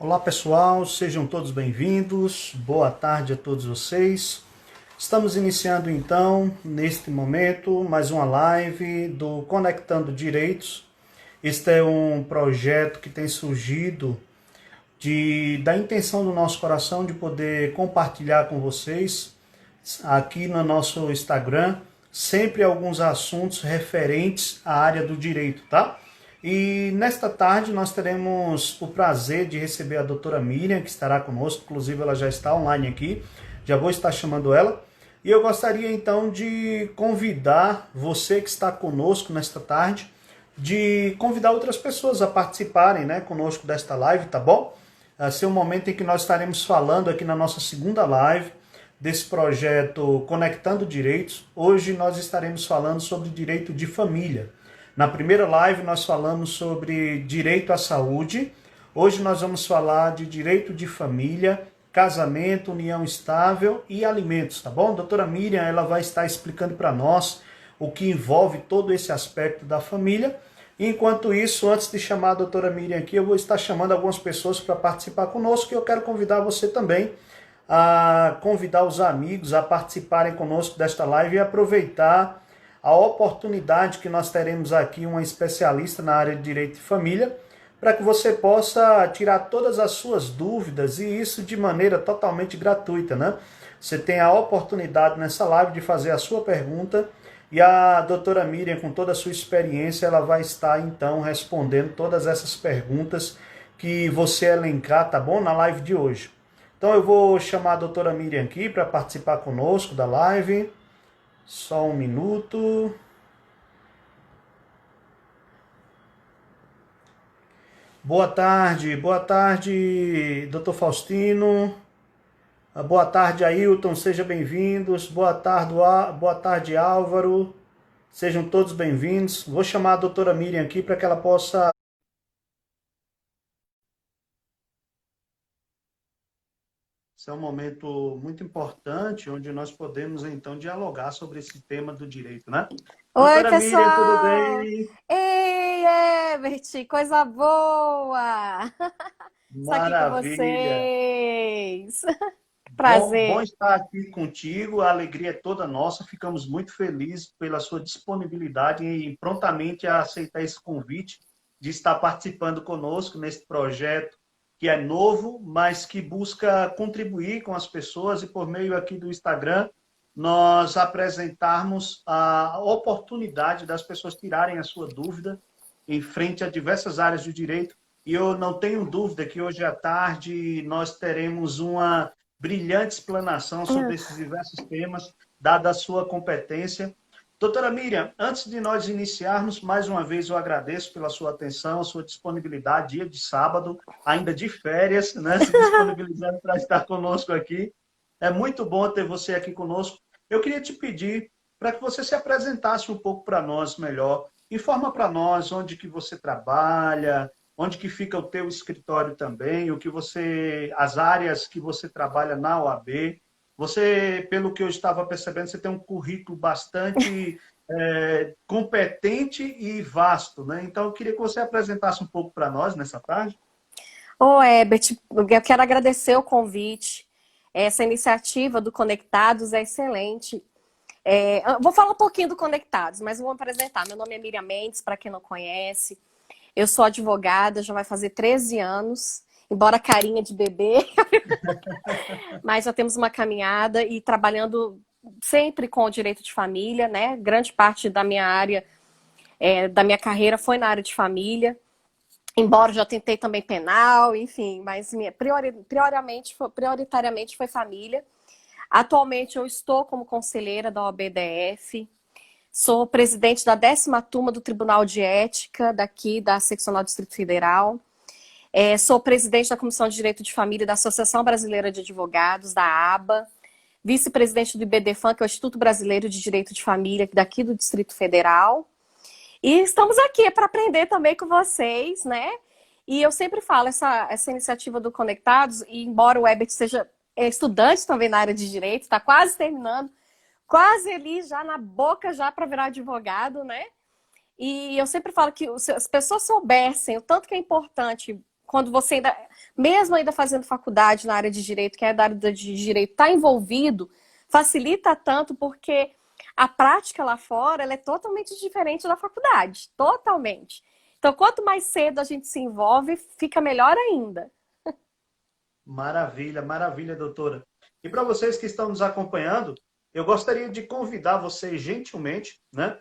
Olá pessoal, sejam todos bem-vindos, boa tarde a todos vocês. Estamos iniciando então, neste momento, mais uma live do Conectando Direitos. Este é um projeto que tem surgido da intenção do nosso coração de poder compartilhar com vocês, aqui no nosso Instagram, sempre alguns assuntos referentes à área do direito, tá? E nesta tarde nós teremos o prazer de receber a doutora Miriam, que estará conosco, inclusive ela já está online aqui, já vou estar chamando ela. E eu gostaria então de convidar você que está conosco nesta tarde, de convidar outras pessoas a participarem, né, conosco desta live, tá bom? Esse é o momento em que nós estaremos falando aqui na nossa segunda live desse projeto Conectando Direitos. Hoje nós estaremos falando sobre direito de família. Na primeira live nós falamos sobre direito à saúde. Hoje nós vamos falar de direito de família, casamento, união estável e alimentos, tá bom? A doutora Miriam, ela vai estar explicando para nós o que envolve todo esse aspecto da família. Enquanto isso, antes de chamar a doutora Miriam aqui, eu vou estar chamando algumas pessoas para participar conosco e eu quero convidar você também a convidar os amigos a participarem conosco desta live e aproveitar a oportunidade que nós teremos aqui, uma especialista na área de direito de família, para que você possa tirar todas as suas dúvidas e isso de maneira totalmente gratuita, né? Você tem a oportunidade nessa live de fazer a sua pergunta e a doutora Miriam, com toda a sua experiência, ela vai estar então respondendo todas essas perguntas que você elencar, tá bom? Na live de hoje. Então eu vou chamar a doutora Miriam aqui para participar conosco da live. Só um minuto. Boa tarde, doutor Faustino. Boa tarde, Ailton, sejam bem-vindos. Boa tarde, Álvaro. Sejam todos bem-vindos. Vou chamar a doutora Miriam aqui para que ela possa... Esse é um momento muito importante, onde nós podemos, então, dialogar sobre esse tema do direito, né? Oi, Doutora Miriam, tudo pessoal! bem? Ei, Ebert, coisa boa! Estar aqui com Maravilha! vocês. Bom Prazer. estar aqui contigo, a alegria é toda nossa, ficamos muito felizes pela sua disponibilidade e prontamente a aceitar esse convite de estar participando conosco nesse projeto que é novo, mas que busca contribuir com as pessoas e por meio aqui do Instagram nós apresentarmos a oportunidade das pessoas tirarem a sua dúvida em frente a diversas áreas do direito. E eu não tenho dúvida que hoje à tarde nós teremos uma brilhante explanação sobre esses diversos temas, dada a sua competência. Doutora Miriam, antes de nós iniciarmos, mais uma vez eu agradeço pela sua atenção, sua disponibilidade, dia de sábado, ainda de férias, né, se disponibilizando para estar conosco aqui. É muito bom ter você aqui conosco. Eu queria te pedir para que você se apresentasse um pouco para nós melhor. Informa para nós onde que você trabalha, onde que fica o teu escritório também, as áreas que você trabalha na OAB. Você, pelo que eu estava percebendo, você tem um currículo bastante competente e vasto, né? Então, eu queria que você apresentasse um pouco para nós nessa tarde. Ô, Ebert, eu quero agradecer o convite. Essa iniciativa do Conectados é excelente. Eu vou falar um pouquinho do Conectados, mas vou apresentar. Meu nome é Miriam Mendes, para quem não conhece. Eu sou advogada, já vai fazer 13 anos, embora carinha de bebê. Mas já temos uma caminhada e trabalhando sempre com o direito de família, né? Grande parte da minha área, da minha carreira foi na área de família, embora já tentei também penal, enfim, mas prioritariamente foi família. Atualmente eu estou como conselheira da OABDF, sou presidente da 10ª turma do Tribunal de Ética daqui da Seccional Distrito Federal. Sou presidente da Comissão de Direito de Família da Associação Brasileira de Advogados, da ABA, vice-presidente do IBDFAM, que é o Instituto Brasileiro de Direito de Família, daqui do Distrito Federal. E estamos aqui para aprender também com vocês, né? E eu sempre falo, essa iniciativa do Conectados, e embora o Ebert seja estudante também na área de Direito, está quase terminando, quase ali já na boca já para virar advogado, né? E eu sempre falo que se as pessoas soubessem o tanto que é importante quando você ainda, mesmo ainda fazendo faculdade na área de direito, que é da área de direito, está envolvido, facilita tanto porque a prática lá fora ela é totalmente diferente da faculdade, totalmente. Então, quanto mais cedo a gente se envolve, fica melhor ainda. Maravilha, maravilha, doutora. E para vocês que estão nos acompanhando, eu gostaria de convidar vocês gentilmente, né?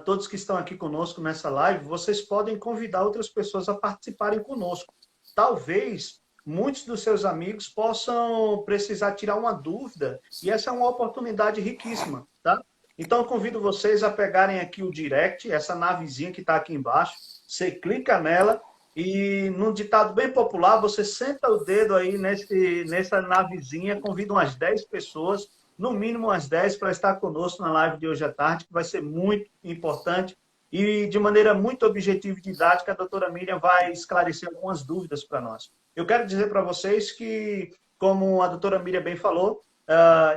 Todos que estão aqui conosco nessa live, vocês podem convidar outras pessoas a participarem conosco. Talvez muitos dos seus amigos possam precisar tirar uma dúvida, e essa é uma oportunidade riquíssima, tá? Então, eu convido vocês a pegarem aqui o direct, essa navezinha que está aqui embaixo, você clica nela e, num ditado bem popular, você senta o dedo aí nessa navezinha, convida umas 10 pessoas, no mínimo umas 10, para estar conosco na live de hoje à tarde, que vai ser muito importante. E, de maneira muito objetiva e didática, a doutora Miriam vai esclarecer algumas dúvidas para nós. Eu quero dizer para vocês que, como a doutora Miriam bem falou,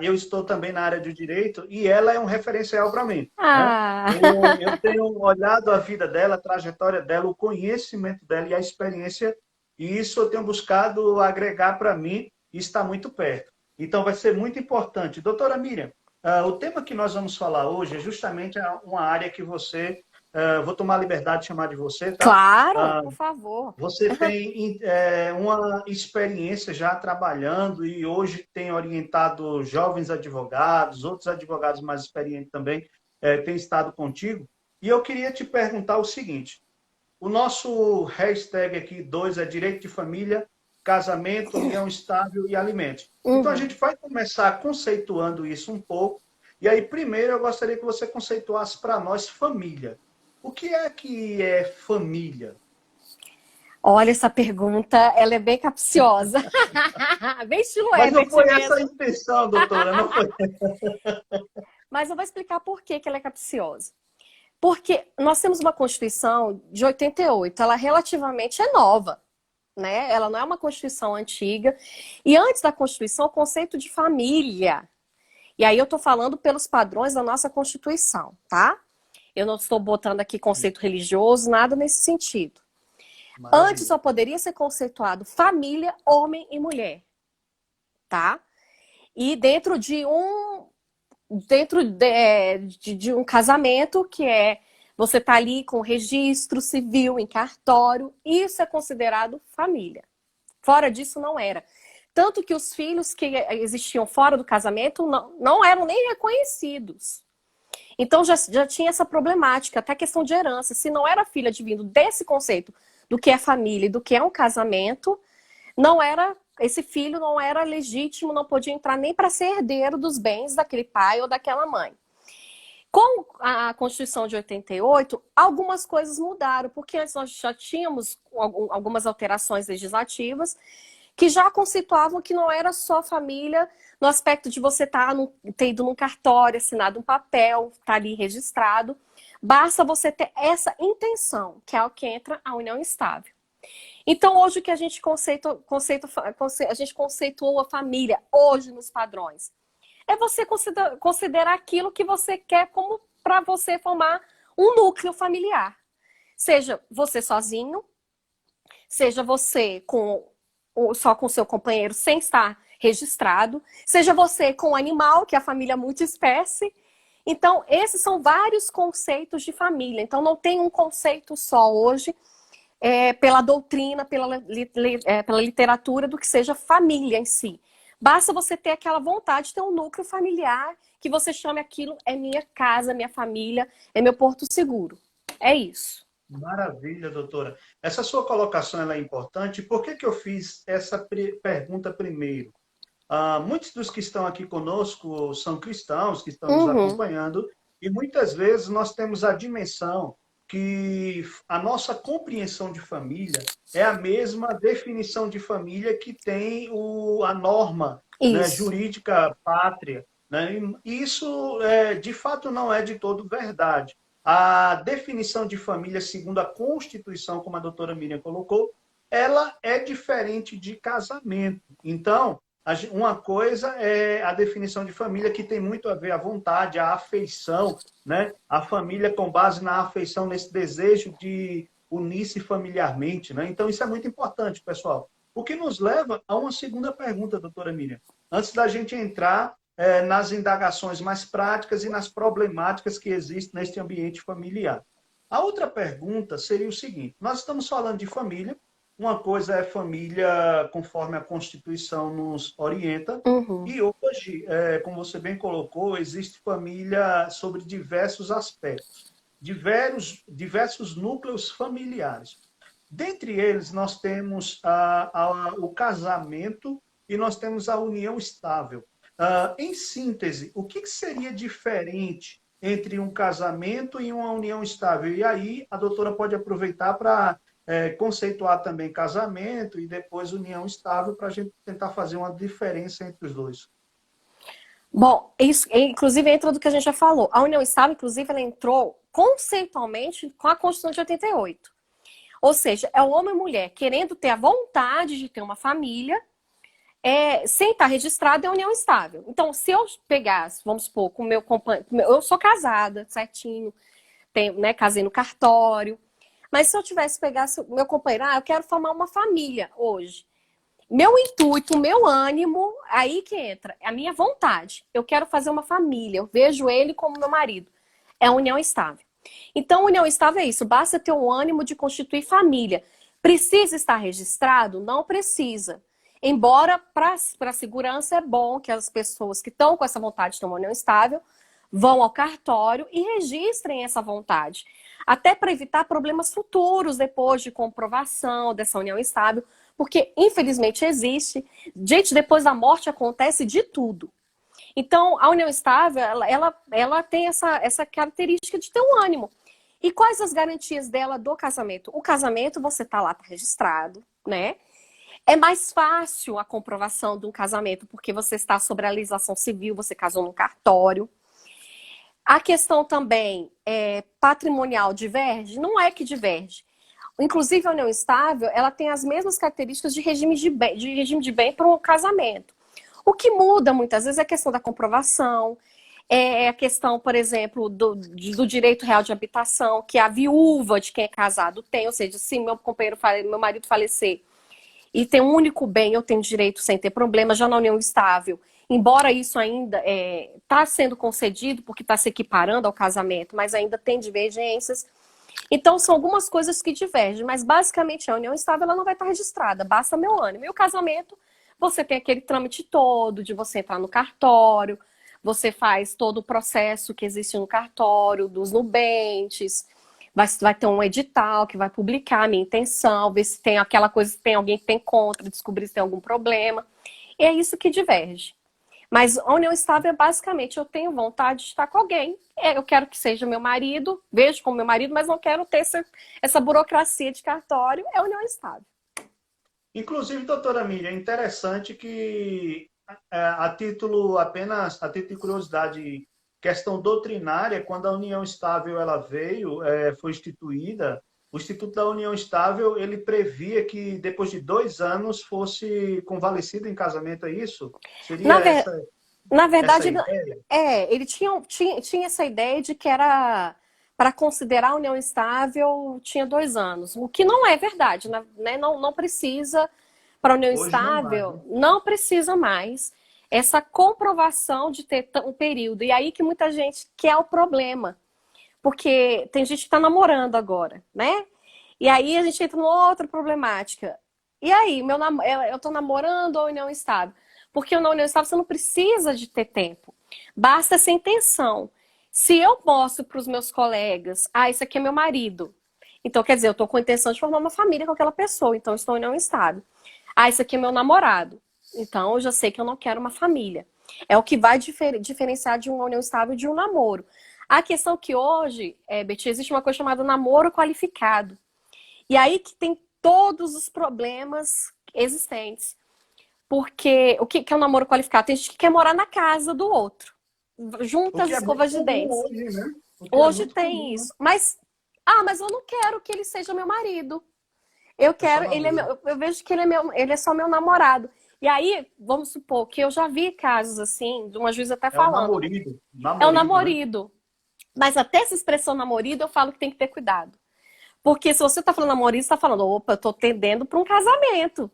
eu estou também na área do direito e ela é um referencial para mim. Né? Ah, Eu tenho olhado a vida dela, a trajetória dela, o conhecimento dela e a experiência, e isso eu tenho buscado agregar para mim e está muito perto. Então, vai ser muito importante. Doutora Miriam, o tema que nós vamos falar hoje é justamente uma área que você... vou tomar a liberdade de chamar de você, tá? claro, por favor. Você tem uma experiência já trabalhando e hoje tem orientado jovens advogados, outros advogados mais experientes também têm estado contigo. E eu queria te perguntar o seguinte, o nosso hashtag aqui 2 é direito de família, casamento, união estável e alimentos. Então a Uhum. gente vai começar conceituando isso um pouco. E aí primeiro eu gostaria que você conceituasse para nós família. O que é família? Olha, essa pergunta, ela é bem capciosa. Bem estilo Mas não Herbert foi essa a mesmo. intenção, doutora, não foi. Mas eu vou explicar por que que ela é capciosa. Porque nós temos uma Constituição de 88, ela relativamente é nova, né? Ela não é uma Constituição antiga. E antes da Constituição, o conceito de família. E aí eu estou falando pelos padrões da nossa Constituição, tá? Eu não estou botando aqui conceito religioso, nada nesse sentido. Antes Maravilha. só poderia ser conceituado família, homem e mulher, tá? E dentro de um casamento, que é você tá ali com registro civil em cartório, isso é considerado família. Fora disso, não era. Tanto que os filhos que existiam fora do casamento não eram nem reconhecidos. Então já tinha essa problemática, até questão de herança. Se não era filha advindo desse conceito do que é família e do que é um casamento, não era, esse filho não era legítimo, não podia entrar nem para ser herdeiro dos bens daquele pai ou daquela mãe. Com a Constituição de 88, algumas coisas mudaram, porque antes nós já tínhamos algumas alterações legislativas que já conceituavam que não era só família no aspecto de você ter ido num cartório, assinado um papel, estar ali registrado. Basta você ter essa intenção, que é o que entra a união estável. Então, hoje o que a gente conceituou a família, hoje nos padrões, é você considerar aquilo que você quer como para você formar um núcleo familiar. Seja você sozinho, seja você só com seu companheiro sem estar registrado, seja você com um animal, que é a família multiespécie. Então, esses são vários conceitos de família. Então, não tem um conceito só hoje, pela doutrina, pela literatura, do que seja família em si. Basta você ter aquela vontade de ter um núcleo familiar, que você chame aquilo, é minha casa, minha família, é meu porto seguro. É isso. Maravilha, doutora. Essa sua colocação ela é importante. Por que eu fiz essa pergunta primeiro? Muitos dos que estão aqui conosco são cristãos, que estão nos Uhum. acompanhando, e muitas vezes nós temos a dimensão que a nossa compreensão de família é a mesma definição de família que tem a norma, né, Isso. jurídica pátria. Né? E isso, de fato, não é de todo verdade. A definição de família, segundo a Constituição, como a doutora Miriam colocou, ela é diferente de casamento. Então, uma coisa é a definição de família, que tem muito a ver a vontade, a afeição, né? A família com base na afeição, nesse desejo de unir-se familiarmente, né? Então, isso é muito importante, pessoal. O que nos leva a uma segunda pergunta, doutora Miriam. Antes da gente entrar nas indagações mais práticas e nas problemáticas que existem neste ambiente familiar. A outra pergunta seria o seguinte: nós estamos falando de família, uma coisa é família conforme a Constituição nos orienta, Uhum. e hoje, como você bem colocou, existe família sobre diversos aspectos, diversos núcleos familiares. Dentre eles, nós temos o casamento e nós temos a união estável. Em síntese, o que seria diferente entre um casamento e uma união estável? E aí, a doutora pode aproveitar para conceituar também casamento e depois união estável para a gente tentar fazer uma diferença entre os dois. Bom, isso inclusive entra do que a gente já falou. A união estável, inclusive, ela entrou conceitualmente com a Constituição de 88. Ou seja, é o homem e mulher querendo ter a vontade de ter uma família, sem estar registrado em união estável. Então, se eu pegasse, vamos supor, com o meu companheiro, eu sou casada, certinho, né, casei no cartório, mas se eu tivesse pegasse o meu companheiro, eu quero formar uma família hoje. Meu intuito, meu ânimo, aí que entra, é a minha vontade. Eu quero fazer uma família, eu vejo ele como meu marido. É a união estável. Então, união estável é isso, basta ter um ânimo de constituir família. Precisa estar registrado? Não precisa. Embora, para a segurança, é bom que as pessoas que estão com essa vontade de ter uma união estável vão ao cartório e registrem essa vontade. Até para evitar problemas futuros depois de comprovação dessa união estável, porque, infelizmente, existe. Gente, depois da morte acontece de tudo. Então, a união estável, ela tem essa característica de ter um ânimo. E quais as garantias dela do casamento? O casamento, você tá lá, tá registrado, né? É mais fácil a comprovação de um casamento, porque você está sobre a legislação civil, você casou num cartório. A questão também patrimonial diverge? Não é que diverge. Inclusive, a união estável, ela tem as mesmas características de regime de bem para um casamento. O que muda, muitas vezes, é a questão da comprovação, é a questão, por exemplo, do direito real de habitação, que a viúva de quem é casado tem, ou seja, se meu marido falecer e tem um único bem, eu tenho direito sem ter problema. Já na união estável, embora isso ainda está sendo concedido, porque está se equiparando ao casamento, mas ainda tem divergências. Então, são algumas coisas que divergem, mas basicamente a união estável ela não vai estar registrada, basta meu ânimo. E o casamento, você tem aquele trâmite todo de você entrar no cartório, você faz todo o processo que existe no cartório, dos nubentes, vai ter um edital que vai publicar a minha intenção, ver se tem aquela coisa, se tem alguém que tem contra, descobrir se tem algum problema. E é isso que diverge. Mas a união estável é basicamente, eu tenho vontade de estar com alguém, eu quero que seja meu marido, vejo como meu marido, mas não quero ter essa burocracia de cartório, é união estável. Inclusive, doutora Miriam, é interessante que, a título de curiosidade, questão doutrinária, quando a união estável ela veio, foi instituída, o Instituto da União Estável, ele previa que depois de 2 anos fosse convalescido em casamento, é isso? Seria Na, ver... Na essa a verdade, ideia? ele tinha essa ideia de que era para considerar a união estável tinha 2 anos, o que não é verdade, né? Não precisa, para a união Hoje não mais, né? estável, não precisa mais essa comprovação de ter um período. E aí que muita gente quer o problema, porque tem gente que está namorando agora, né? E aí a gente entra numa outra problemática. E aí, eu tô namorando ou união estável? Porque na união estável você não precisa de ter tempo. Basta essa intenção. Se eu mostro para os meus colegas, esse aqui é meu marido. Então, quer dizer, eu tô com a intenção de formar uma família com aquela pessoa, então eu estou em união estável. Esse aqui é meu namorado. Então, eu já sei que eu não quero uma família. É o que vai diferenciar de uma união estável de um namoro. A questão é que hoje, Betty, existe uma coisa chamada namoro qualificado. E aí que tem todos os problemas existentes. Porque o que é um namoro qualificado? Tem gente que quer morar na casa do outro, O junta as que é muito escovas de comum dentes. hoje, né? O que é Hoje muito tem comum, né? isso. Mas eu não quero que ele seja meu marido. Eu É só quero, namoro. eu vejo que ele é só meu namorado. E aí, vamos supor que eu já vi casos assim, de uma juíza até É o falando, é o namorido, né? namorido. Mas até essa expressão namorido, eu falo que tem que ter cuidado. Porque se você está falando namoro, você está falando, opa, eu estou tendendo para um casamento.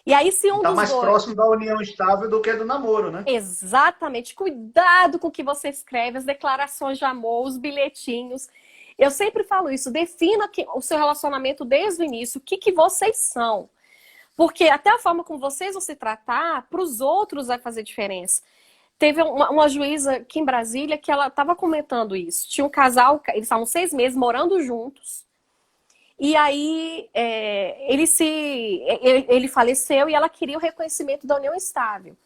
E aí, se um Está dos mais dois. próximo da união estável do que do namoro, né? Exatamente. Cuidado com o que você escreve, as declarações de amor, os bilhetinhos. Eu sempre falo isso. Defina o seu relacionamento desde o início. O que, que vocês são. Porque até a forma como vocês vão se tratar, para os outros vai fazer diferença. Teve uma juíza aqui em Brasília que ela estava comentando isso. Tinha um casal, eles estavam 6 meses morando juntos. E aí ele faleceu e ela queria o reconhecimento da união estável.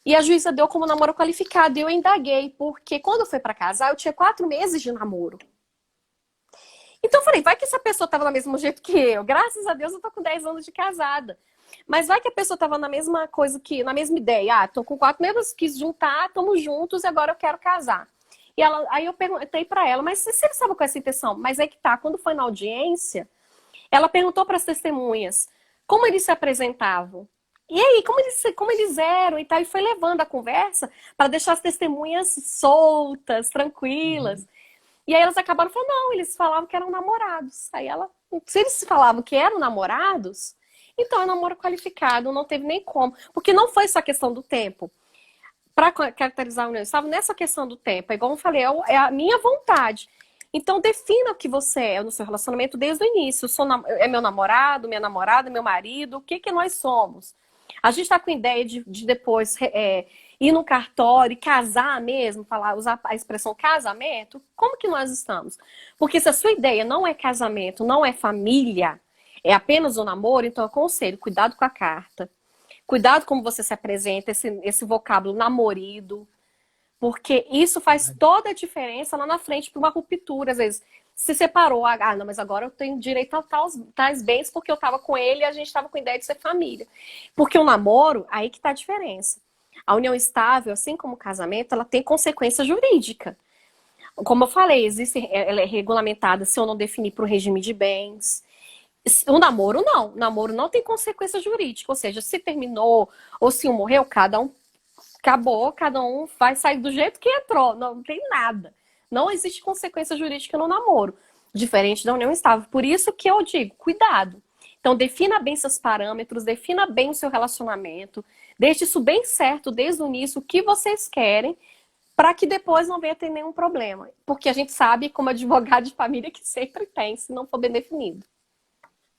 E a juíza deu como namoro qualificado. E eu indaguei, porque quando foi para casar, eu tinha 4 meses de namoro. Então eu falei, vai que essa pessoa estava do mesmo jeito que eu. Graças a Deus eu tô com 10 anos de casada. Mas vai que a pessoa estava na mesma coisa que, na mesma ideia. Ah, tô com 4 meses, quis juntar, estamos juntos e agora eu quero casar. Aí eu perguntei para ela, mas se ele estava com essa intenção? Mas é que tá, quando foi na audiência, ela perguntou para as testemunhas como eles se apresentavam. E aí, como eles eram e tal, e foi levando a conversa para deixar as testemunhas soltas, tranquilas. Uhum. E aí elas acabaram falando, não, eles falavam que eram namorados. Aí ela, se eles falavam que eram namorados, então é namoro qualificado, não teve nem como. Porque não foi só questão do tempo. Para caracterizar a união estável, nessa questão do tempo, é igual eu falei, é a minha vontade. Então defina o que você é no seu relacionamento desde o início. É meu namorado, minha namorada, meu marido, o que que nós somos? A gente está com ideia de depois ir no cartório e casar mesmo, usar a expressão casamento? Como que nós estamos? Porque se a sua ideia não é casamento, não é família, é apenas um namoro, então eu aconselho, cuidado com a carta. Cuidado como você se apresenta, esse vocábulo namorido, porque isso faz toda a diferença lá na frente para uma ruptura. Às vezes se separou, não, mas agora eu tenho direito a tais bens porque eu estava com ele e a gente estava com a ideia de ser família. Porque o namoro, aí que está a diferença. A união estável, assim como o casamento, ela tem consequência jurídica. Como eu falei, ela é regulamentada se eu não definir para o regime de bens. O namoro não. O namoro não tem consequência jurídica. Ou seja, se terminou ou se um morreu, cada um acabou, cada um vai sair do jeito que entrou. Não tem nada. Não existe consequência jurídica no namoro. Diferente da união estável. Por isso que eu digo, cuidado. Então, defina bem seus parâmetros, defina bem o seu relacionamento, deixe isso bem certo desde o início, o que vocês querem, para que depois não venha ter nenhum problema. Porque a gente sabe, como advogado de família, que sempre tem, se não for bem definido.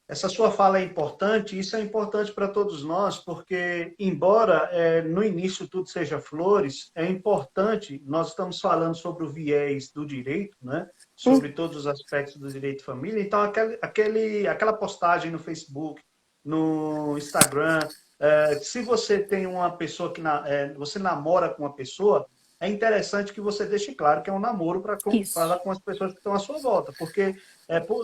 Essa sua fala é importante, isso é importante para todos nós, porque, embora no início tudo seja flores, é importante, nós estamos falando sobre o viés do direito, né? Sobre todos os aspectos do direito de família, então aquela postagem no Facebook, no Instagram, se você tem uma pessoa você namora com uma pessoa, é interessante que você deixe claro que é um namoro para Isso. com as pessoas que estão à sua volta, porque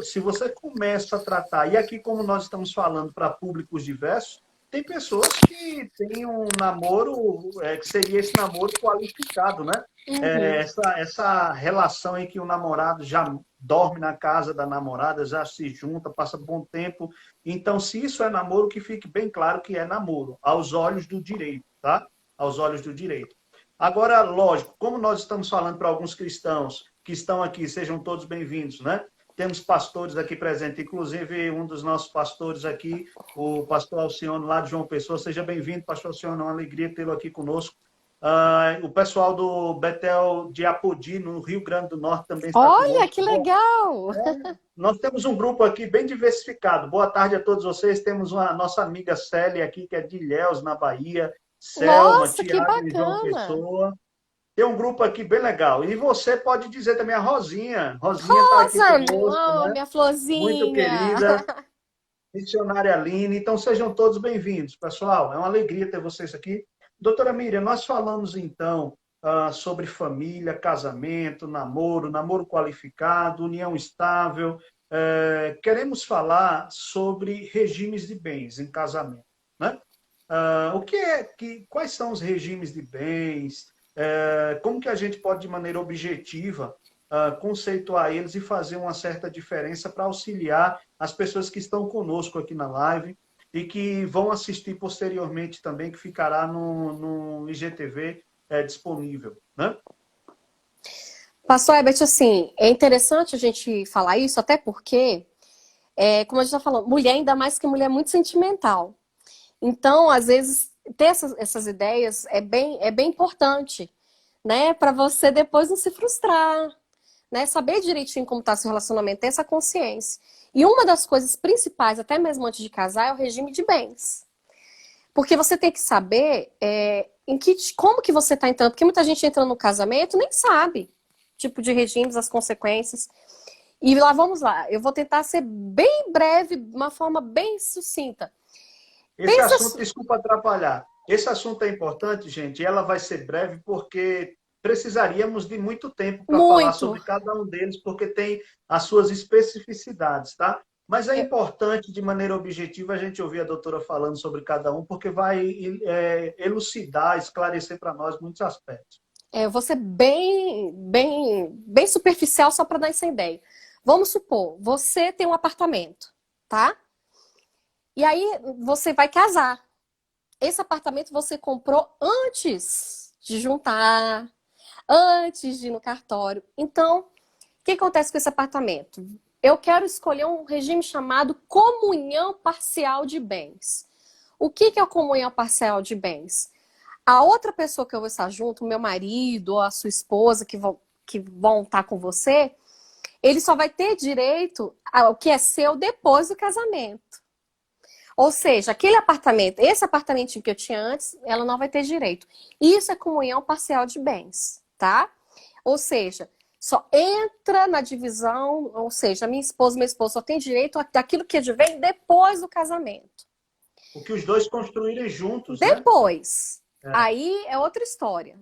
se você começa a tratar, e aqui como nós estamos falando para públicos diversos, tem pessoas que têm um namoro, que seria esse namoro qualificado, né? Uhum. Essa relação em que o namorado já dorme na casa da namorada, já se junta, passa bom tempo. Então, se isso é namoro, que fique bem claro que é namoro, aos olhos do direito, tá? Aos olhos do direito. Agora, lógico, como nós estamos falando para alguns cristãos que estão aqui, sejam todos bem-vindos, né? Temos pastores aqui presentes, inclusive um dos nossos pastores aqui, o pastor Alcione, lá de João Pessoa. Seja bem-vindo, pastor Alcione, é uma alegria tê-lo aqui conosco. O pessoal do Betel de Apodi, no Rio Grande do Norte, também está Olha, conosco. que legal! Nós temos um grupo aqui bem diversificado. Boa tarde a todos vocês. Temos a nossa amiga Célia aqui, que é de Ilhéus, na Bahia. Selma, Nossa, que Tiago de João bacana! Pessoa. Tem um grupo aqui bem legal. E você pode dizer também a Rosinha. Rosinha está aqui Rosa, conosco, oh, né? minha Muito florzinha! querida. Missionária Aline. Então, sejam todos bem-vindos, pessoal. É uma alegria ter vocês aqui. Doutora Miriam, nós falamos, então, sobre família, casamento, namoro, namoro qualificado, união estável. Queremos falar sobre regimes de bens em casamento, né? Quais são os regimes de bens? Como que a gente pode, de maneira objetiva, conceituar eles e fazer uma certa diferença para auxiliar as pessoas que estão conosco aqui na live e que vão assistir posteriormente também, que ficará no IGTV disponível, né? Pastor Herbert, assim, é interessante a gente falar isso, até porque, como a gente está falando, mulher, ainda mais que mulher, é muito sentimental. Então, às vezes, ter essas ideias é bem importante, né? Para você depois não se frustrar, né? Saber direitinho como está seu relacionamento, ter essa consciência. E uma das coisas principais, até mesmo antes de casar, é o regime de bens. Porque você tem que saber como que você está entrando. Porque muita gente entra no casamento e nem sabe tipo de regimes, as consequências. E lá vamos lá. Eu vou tentar ser bem breve, de uma forma bem sucinta. Esse assunto, desculpa atrapalhar. Esse assunto é importante, gente, e ela vai ser breve porque precisaríamos de muito tempo para falar sobre cada um deles, porque tem as suas especificidades, tá? Mas é importante, de maneira objetiva, a gente ouvir a doutora falando sobre cada um, porque vai elucidar, esclarecer para nós muitos aspectos. Eu vou ser bem superficial só para dar essa ideia. Vamos supor, você tem um apartamento, tá? E aí você vai casar. Esse apartamento você comprou antes de juntar, antes de ir no cartório. Então, o que acontece com esse apartamento? Eu quero escolher um regime chamado comunhão parcial de bens. O que é a comunhão parcial de bens? A outra pessoa que eu vou estar junto, o meu marido ou a sua esposa que vão estar com você, ele só vai ter direito ao que é seu depois do casamento. Ou seja, aquele apartamento, esse apartamentinho que eu tinha antes, ela não vai ter direito. Isso é comunhão parcial de bens, tá? Ou seja, só entra na divisão, ou seja, minha esposa e meu esposo só tem direito daquilo que advém depois do casamento. O que os dois construírem juntos, depois, né? Aí é outra história.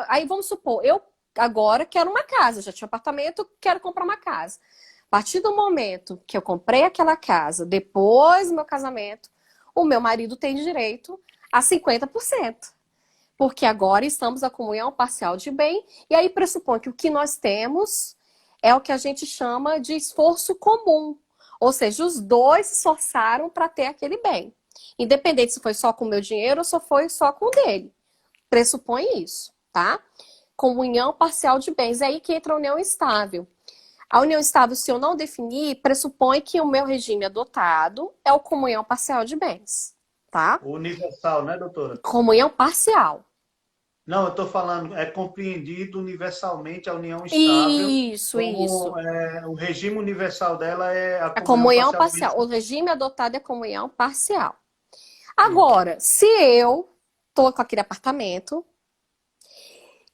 Aí vamos supor, eu agora quero uma casa, já tinha um apartamento, quero comprar uma casa. A partir do momento que eu comprei aquela casa, depois do meu casamento, o meu marido tem direito a 50%. Porque agora estamos na comunhão parcial de bem, e aí pressupõe que o que nós temos é o que a gente chama de esforço comum. Ou seja, os dois se esforçaram para ter aquele bem. Independente se foi só com o meu dinheiro ou se foi só com o dele. Pressupõe isso, tá? Comunhão parcial de bens. É aí que entra a união estável. A união estável, se eu não definir, pressupõe que o meu regime adotado é o comunhão parcial de bens, tá? O universal, né, doutora? Comunhão parcial. Não, eu estou falando, é compreendido universalmente a união estável. Isso. O regime universal dela é a comunhão parcial. O regime adotado é a comunhão parcial. Agora, se eu tô com aquele apartamento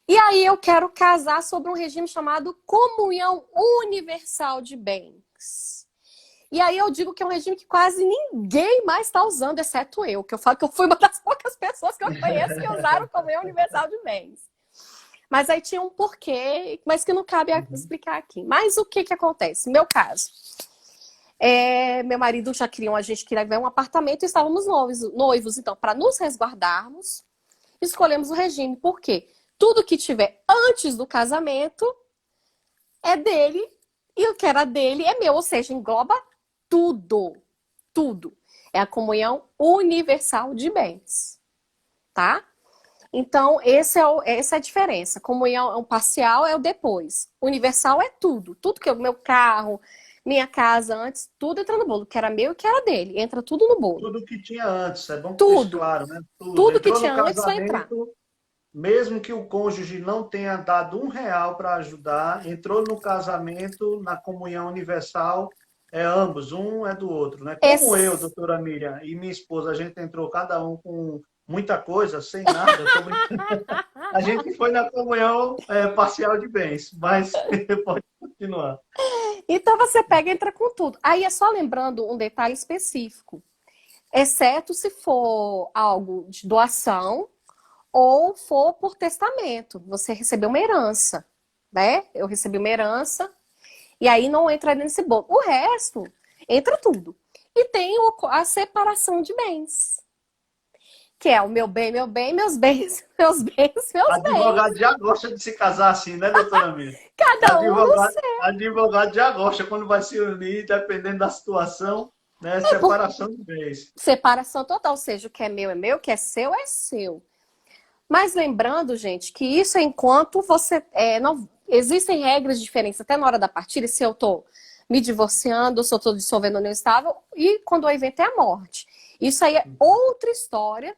e aí eu quero casar sobre um regime chamado comunhão universal de bens. E aí eu digo que é um regime que quase ninguém mais está usando, exceto eu, que eu falo que eu fui uma das poucas pessoas que eu conheço que usaram comunhão universal de bens. Mas aí tinha um porquê, mas que não cabe explicar aqui. Mas o que acontece? Meu caso, meu marido já a gente queria ver um apartamento e estávamos noivos. Então, para nos resguardarmos, escolhemos o regime. Por quê? Tudo que tiver antes do casamento é dele e o que era dele é meu. Ou seja, engloba tudo. Tudo. É a comunhão universal de bens. Tá? Então, essa é a diferença. Comunhão parcial é o depois. Universal é tudo. Tudo que é o meu carro, minha casa antes, tudo entra no bolo. Que era meu e que era dele. Entra tudo no bolo. Tudo que tinha antes, é bom que tudo. deixe claro, né? Tudo que tinha antes vai entrar. Mesmo que o cônjuge não tenha dado R$1 para ajudar, entrou no casamento, na comunhão universal, ambos, um é do outro, né? Como eu, doutora Miriam, e minha esposa, a gente entrou cada um com muita coisa, sem nada, a gente foi na comunhão parcial de bens, mas pode continuar. Então você pega e entra com tudo. Aí é só lembrando um detalhe específico, exceto se for algo de doação ou for por testamento. Você recebeu uma herança, né? Eu recebi uma herança e aí não entra nesse bolo. O resto, entra tudo. E tem a separação de bens. Que é o meu bem, meus bens, meus bens. Advogado já gosta de se casar assim, né, doutora Miriam? Cada um no seu. Advogado já gosta quando vai se unir, dependendo da situação, né? Separação de bens. Separação total, ou seja, o que é meu, o que é seu é seu. Mas lembrando, gente, que isso é enquanto você existem regras diferentes, até na hora da partilha, se eu tô me divorciando, se eu tô dissolvendo a união estável, e quando o evento é a morte. Isso aí é outra história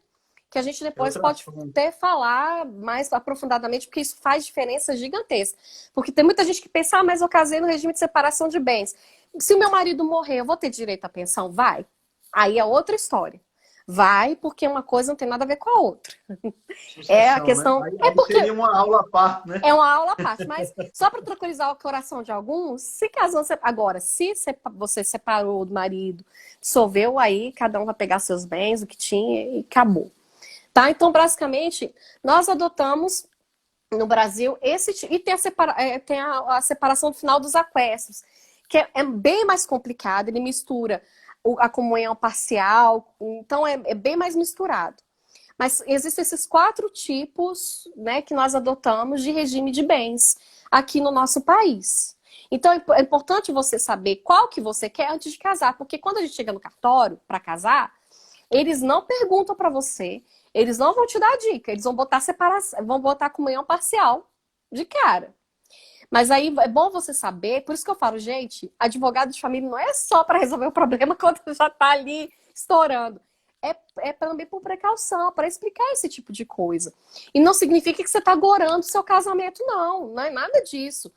que a gente É depois outro pode assunto. até falar mais aprofundadamente, porque isso faz diferença gigantesca. Porque tem muita gente que pensa, mas eu casei no regime de separação de bens. Se o meu marido morrer, eu vou ter direito à pensão? Vai. Aí é outra história. Vai, porque uma coisa não tem nada a ver com a outra. É a Sucessão, né? questão. É Aí porque seria uma aula à parte, né? é uma aula à parte, mas só para tranquilizar o coração de alguns, se casou, agora, se você separou do marido, dissolveu, aí cada um vai pegar seus bens, o que tinha e acabou. Tá? Então, basicamente, nós adotamos no Brasil e tem a separação final dos aquestos, que é bem mais complicado, ele mistura a comunhão parcial, então é bem mais misturado. Mas existem esses 4 tipos, né, que nós adotamos de regime de bens aqui no nosso país. Então é importante você saber qual que você quer antes de casar, porque quando a gente chega no cartório para casar, eles não perguntam para você, eles não vão te dar dica, eles vão botar separação, vão botar comunhão parcial de cara. Mas aí é bom você saber, por isso que eu falo, gente, advogado de família não é só para resolver o problema quando já está ali estourando. É também por precaução, para explicar esse tipo de coisa. E não significa que você está gorando o seu casamento, não. Não é nada disso.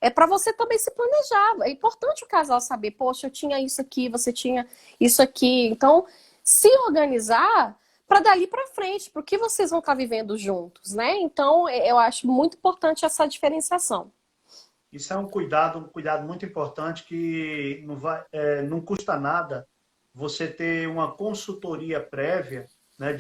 É para você também se planejar. É importante o casal saber, poxa, eu tinha isso aqui, você tinha isso aqui. Então, se organizar para dali para frente, porque vocês vão estar vivendo juntos, né? Então, eu acho muito importante essa diferenciação. Isso é um cuidado muito importante que não vai, não custa nada você ter uma consultoria prévia, né,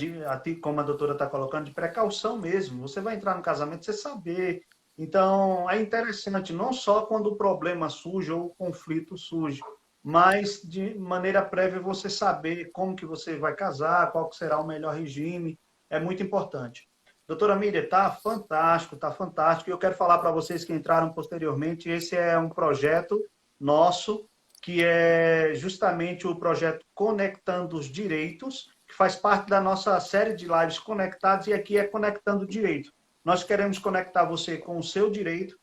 como a doutora está colocando, de precaução mesmo. Você vai entrar no casamento, você saber. Então, é interessante, não só quando o problema surge ou o conflito surge, mas de maneira prévia você saber como que você vai casar, qual que será o melhor regime, é muito importante. Doutora Miriam, está fantástico, está fantástico. E eu quero falar para vocês que entraram posteriormente, esse é um projeto nosso, que é justamente o projeto Conectando os Direitos, que faz parte da nossa série de lives conectados, e aqui é Conectando o Direito. Nós queremos conectar você com o seu direito,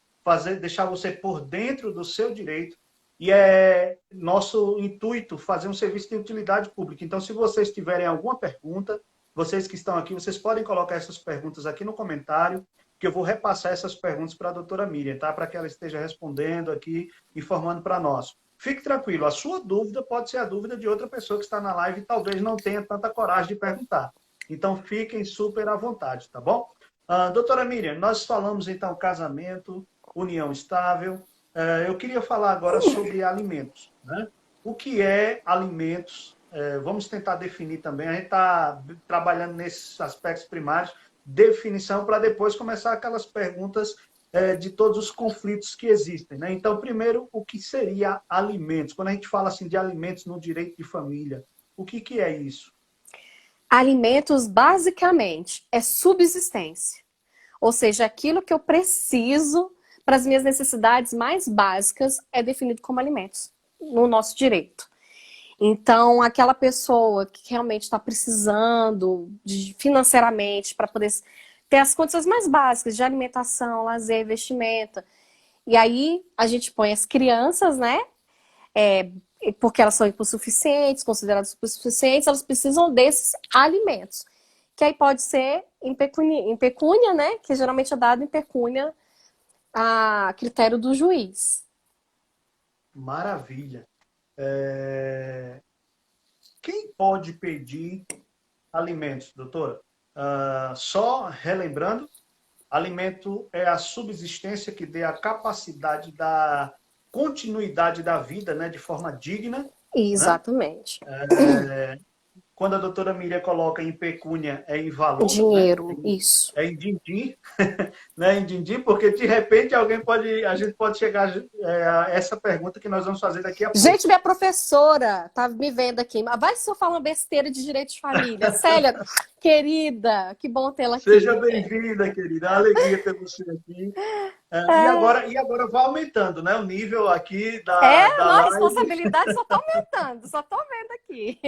deixar você por dentro do seu direito, e é nosso intuito fazer um serviço de utilidade pública. Então, se vocês tiverem alguma pergunta, vocês que estão aqui, vocês podem colocar essas perguntas aqui no comentário, que eu vou repassar essas perguntas para a doutora Miriam, tá? Para que ela esteja respondendo aqui, informando para nós. Fique tranquilo, a sua dúvida pode ser a dúvida de outra pessoa que está na live e talvez não tenha tanta coragem de perguntar. Então, fiquem super à vontade, tá bom? Doutora Miriam, nós falamos então casamento, união estável. Eu queria falar agora sobre alimentos, né? O que é alimentos? Vamos tentar definir também. A gente está trabalhando nesses aspectos primários, definição, para depois começar aquelas perguntas de todos os conflitos que existem, né? Então, primeiro, o que seria alimentos? Quando a gente fala assim de alimentos no direito de família, o que é isso? Alimentos, basicamente, é subsistência. Ou seja, aquilo que eu preciso para as minhas necessidades mais básicas é definido como alimentos no nosso direito. Então, aquela pessoa que realmente está precisando financeiramente para poder ter as condições mais básicas de alimentação, lazer, vestimenta. E aí a gente põe as crianças, né? Porque elas são hipossuficientes, consideradas hipossuficientes, elas precisam desses alimentos. Que aí pode ser em pecúnia, né? Que geralmente é dado em pecúnia a critério do juiz. Maravilha. Quem pode pedir alimentos, doutora? Só relembrando, alimento é a subsistência que dê a capacidade da continuidade da vida, né, de forma digna, né? Exatamente. Quando a doutora Miriam coloca em pecúnia, é em valor, né? Dinheiro, isso. É em din-din, né? Em din-din, porque de repente a gente pode chegar a essa pergunta que nós vamos fazer daqui a pouco. Gente, minha professora tá me vendo aqui. Mas vai se eu falar uma besteira de direito de família. Célia, querida, que bom tê-la aqui. Seja bem-vinda, querida. A alegria ter você aqui. E agora vai aumentando, né? O nível aqui da Não, a live. responsabilidade só tá aumentando, só tô vendo aqui.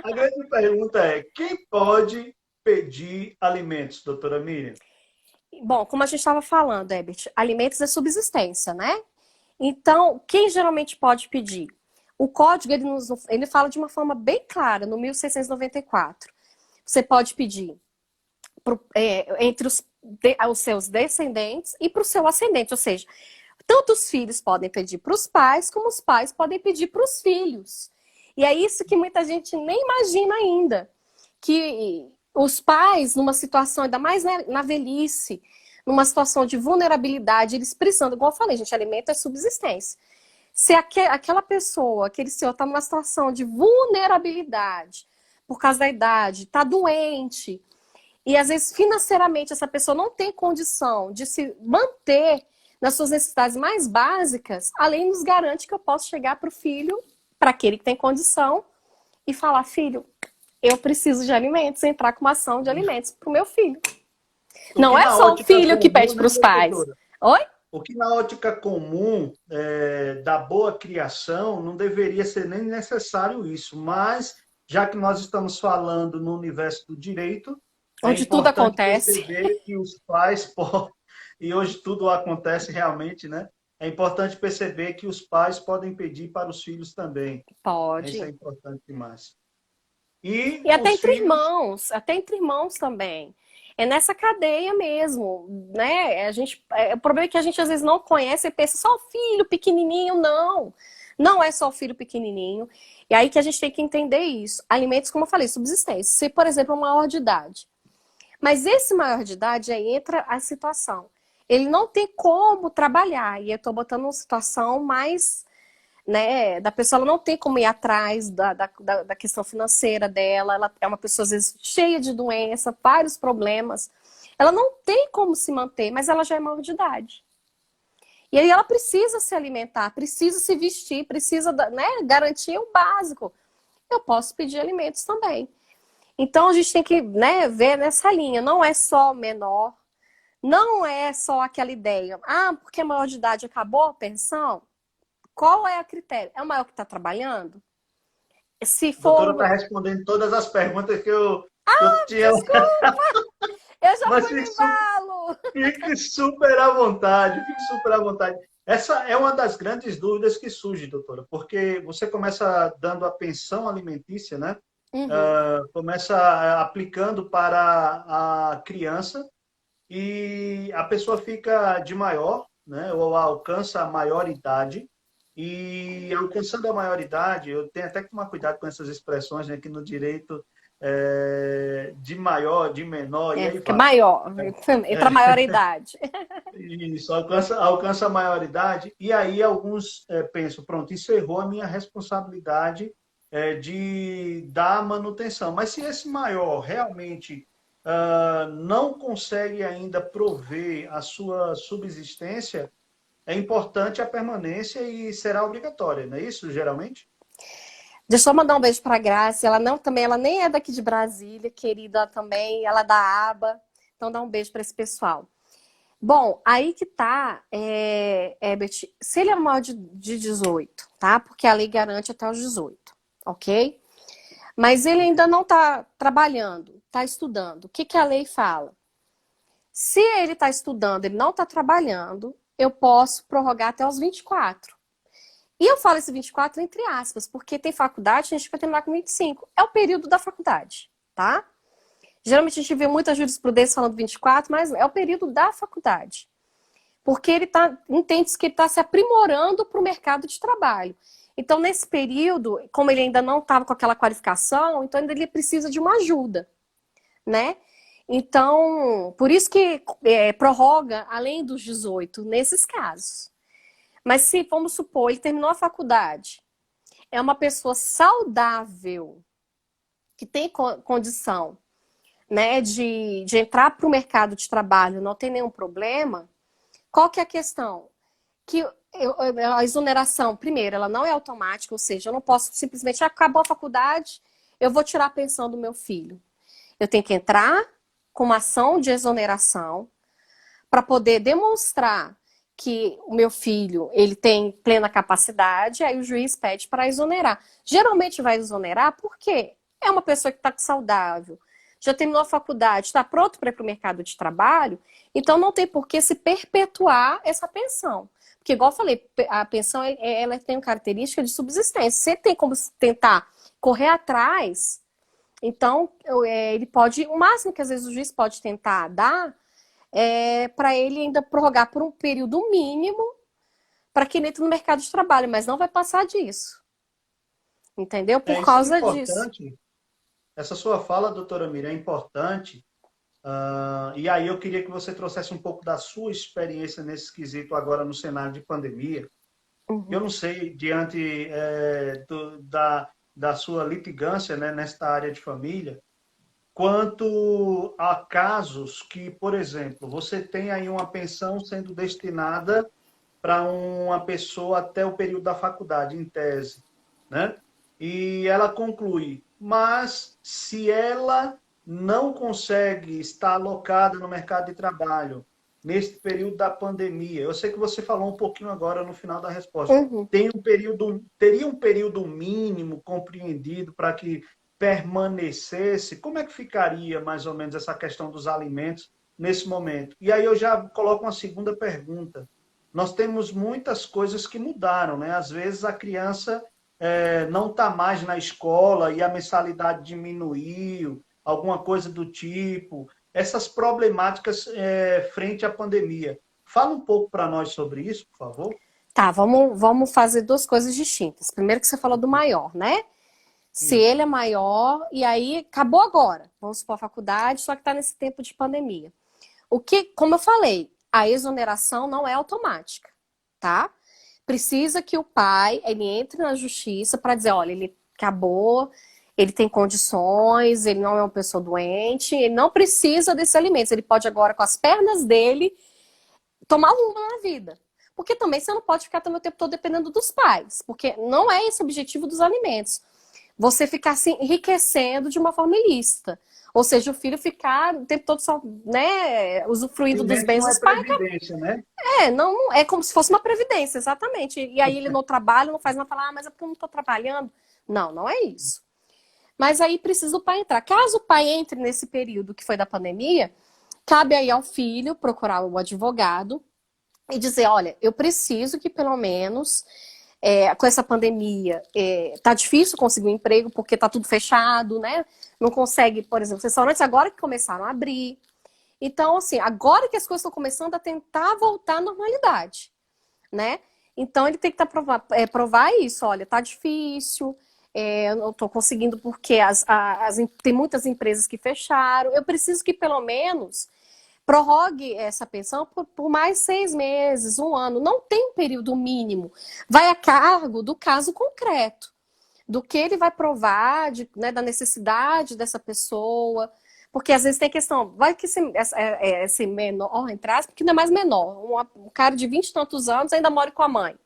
A grande pergunta é: quem pode pedir alimentos, doutora Miriam? Bom, como a gente estava falando, Herbert, alimentos é subsistência, né? Então, quem geralmente pode pedir? O código, ele fala de uma forma bem clara, no 1694. Você pode pedir entre os seus descendentes e para o seu ascendente, ou seja, tanto os filhos podem pedir para os pais, como os pais podem pedir para os filhos. E é isso que muita gente nem imagina ainda, que os pais, numa situação, ainda mais na velhice, numa situação de vulnerabilidade, eles precisando, igual eu falei, gente, alimento é subsistência. Se aquela pessoa, aquele senhor, está numa situação de vulnerabilidade, por causa da idade, está doente, e às vezes financeiramente essa pessoa não tem condição de se manter nas suas necessidades mais básicas, além nos garante que eu posso chegar para o filho, para aquele que tem condição, e falar, filho, eu preciso de alimentos, entrar com uma ação de alimentos para o meu filho. Não é só o filho que pede para os pais. Oi? O que na ótica comum da boa criação não deveria ser nem necessário isso, mas já que nós estamos falando no universo do direito, onde tudo acontece, perceber que os pais e hoje tudo acontece realmente, né? É importante perceber que os pais podem pedir para os filhos também. Pode. Isso é importante demais. E até entre irmãos também. É nessa cadeia mesmo, né? O problema é que a gente às vezes não conhece e pensa só o filho pequenininho, não. Não é só o filho pequenininho. E aí que a gente tem que entender isso. Alimentos, como eu falei, subsistência. Se, por exemplo, é um maior de idade. Mas esse maior de idade, aí entra a situação. Ele não tem como trabalhar. E eu estou botando uma situação mais, né, da pessoa, ela não tem como ir atrás da questão financeira dela. Ela é uma pessoa, às vezes, cheia de doença, vários problemas. Ela não tem como se manter, mas ela já é maior de idade. E aí ela precisa se alimentar, precisa se vestir, precisa, né, garantir o básico. Eu posso pedir alimentos também. Então a gente tem que, né, ver nessa linha. Não é só menor, não é só aquela ideia. Ah, porque é maior de idade acabou a pensão? Qual é o critério? É o maior que está trabalhando? Se for... A doutora está respondendo todas as perguntas que eu tinha. Desculpa! Eu já Mas fui no embalo! Fique super à vontade, fique super à vontade. Essa é uma das grandes dúvidas que surge, doutora, porque você começa dando a pensão alimentícia, né? Começa aplicando para a criança e a pessoa fica de maior, né? Ou alcança a maioridade. E alcançando a maioridade, eu tenho até que tomar cuidado com essas expressões, né? Que no direito de maior, de menor, e aí vai. Maior, entra a maioridade. Isso, alcança a maioridade, e aí alguns pensam, pronto, encerrou a minha responsabilidade de dar manutenção. Mas se esse maior realmente não consegue ainda prover a sua subsistência, é importante a permanência e será obrigatória, não é isso, geralmente? Deixa eu mandar um beijo para a Graça. Ela nem é daqui de Brasília, querida também. Ela é da aba. Então dá um beijo para esse pessoal. Bom, aí que tá, Herbert, se ele é maior de 18, tá? Porque a lei garante até os 18, ok? Mas ele ainda não está trabalhando, está estudando. O que a lei fala? Se ele está estudando, ele não está trabalhando, eu posso prorrogar até os 24. E eu falo esse 24 entre aspas, porque tem faculdade, a gente vai terminar com 25. É o período da faculdade, tá? Geralmente a gente vê muita jurisprudência falando 24, mas é o período da faculdade. Porque ele entende que ele está se aprimorando para o mercado de trabalho. Então, nesse período, como ele ainda não estava com aquela qualificação, então ainda ele precisa de uma ajuda, né? Então, por isso que prorroga além dos 18, nesses casos. Mas se, vamos supor, ele terminou a faculdade, é uma pessoa saudável, que tem condição, né, de entrar para o mercado de trabalho, não tem nenhum problema, qual que é a questão? Que a exoneração, primeiro, ela não é automática, ou seja, eu não posso simplesmente, acabou a faculdade, eu vou tirar a pensão do meu filho. Eu tenho que entrar com uma ação de exoneração para poder demonstrar que o meu filho ele tem plena capacidade, aí o juiz pede para exonerar. Geralmente vai exonerar porque é uma pessoa que está saudável, já terminou a faculdade, está pronto para ir para o mercado de trabalho, então não tem por que se perpetuar essa pensão. Porque, igual eu falei, a pensão ela tem uma característica de subsistência. Você tem como tentar correr atrás, então ele pode, o máximo que às vezes o juiz pode tentar dar para ele ainda prorrogar por um período mínimo para que ele entre no mercado de trabalho, mas não vai passar disso. Entendeu? Por Isso é causa disso. importante. Essa sua fala, doutora Miriam, é importante. E aí eu queria que você trouxesse um pouco da sua experiência nesse quesito agora no cenário de pandemia. Eu não sei, diante da sua litigância, né, nesta área de família, quanto a casos que, por exemplo, você tem aí uma pensão sendo destinada para uma pessoa até o período da faculdade, em tese, né? E ela conclui, mas se ela não consegue estar alocada no mercado de trabalho neste período da pandemia, eu sei que você falou um pouquinho agora no final da resposta, Uhum. teria um período mínimo compreendido para que permanecesse? Como é que ficaria mais ou menos essa questão dos alimentos nesse momento? E aí eu já coloco uma segunda pergunta. Nós temos muitas coisas que mudaram, né? Às vezes a criança não está mais na escola e a mensalidade diminuiu, alguma coisa do tipo. Essas problemáticas frente à pandemia. Fala um pouco para nós sobre isso, por favor. Tá, vamos fazer duas coisas distintas. Primeiro que você falou do maior, né? Se Isso. ele é maior, e aí acabou agora. Vamos supor a faculdade, só que está nesse tempo de pandemia. O que, como eu falei, a exoneração não é automática, tá? Precisa que o pai ele entre na justiça para dizer, olha, ele acabou, ele tem condições, ele não é uma pessoa doente, ele não precisa desses alimentos, ele pode agora com as pernas dele tomar rumo na vida. Porque também você não pode ficar também o tempo todo dependendo dos pais, porque não é esse o objetivo dos alimentos. Você ficar se enriquecendo de uma forma ilícita. Ou seja, o filho ficar o tempo todo só, né, usufruindo dos Alimentos bens não é dos pais. previdência, né? Não é como se fosse uma previdência, exatamente. E aí ele não trabalha, não faz nada, fala, mas é porque eu não estou trabalhando. Não, não é isso. Mas aí precisa o pai entrar. Caso o pai entre nesse período que foi da pandemia, cabe aí ao filho procurar o advogado e dizer, olha, eu preciso que pelo menos com essa pandemia tá difícil conseguir um emprego porque tá tudo fechado, né? Não consegue, por exemplo, os restaurantes agora que começaram a abrir. Então, assim, agora que as coisas estão começando a tentar voltar à normalidade, né? Então ele tem que provar isso, olha, tá difícil, eu não estou conseguindo porque tem muitas empresas que fecharam, eu preciso que pelo menos prorrogue essa pensão por mais 6 meses, um ano, não tem um período mínimo, vai a cargo do caso concreto, do que ele vai provar, né, da necessidade dessa pessoa, porque às vezes tem questão, vai que esse menor, entre aspas, porque não é mais menor, um cara de 20 e tantos anos ainda mora com a mãe.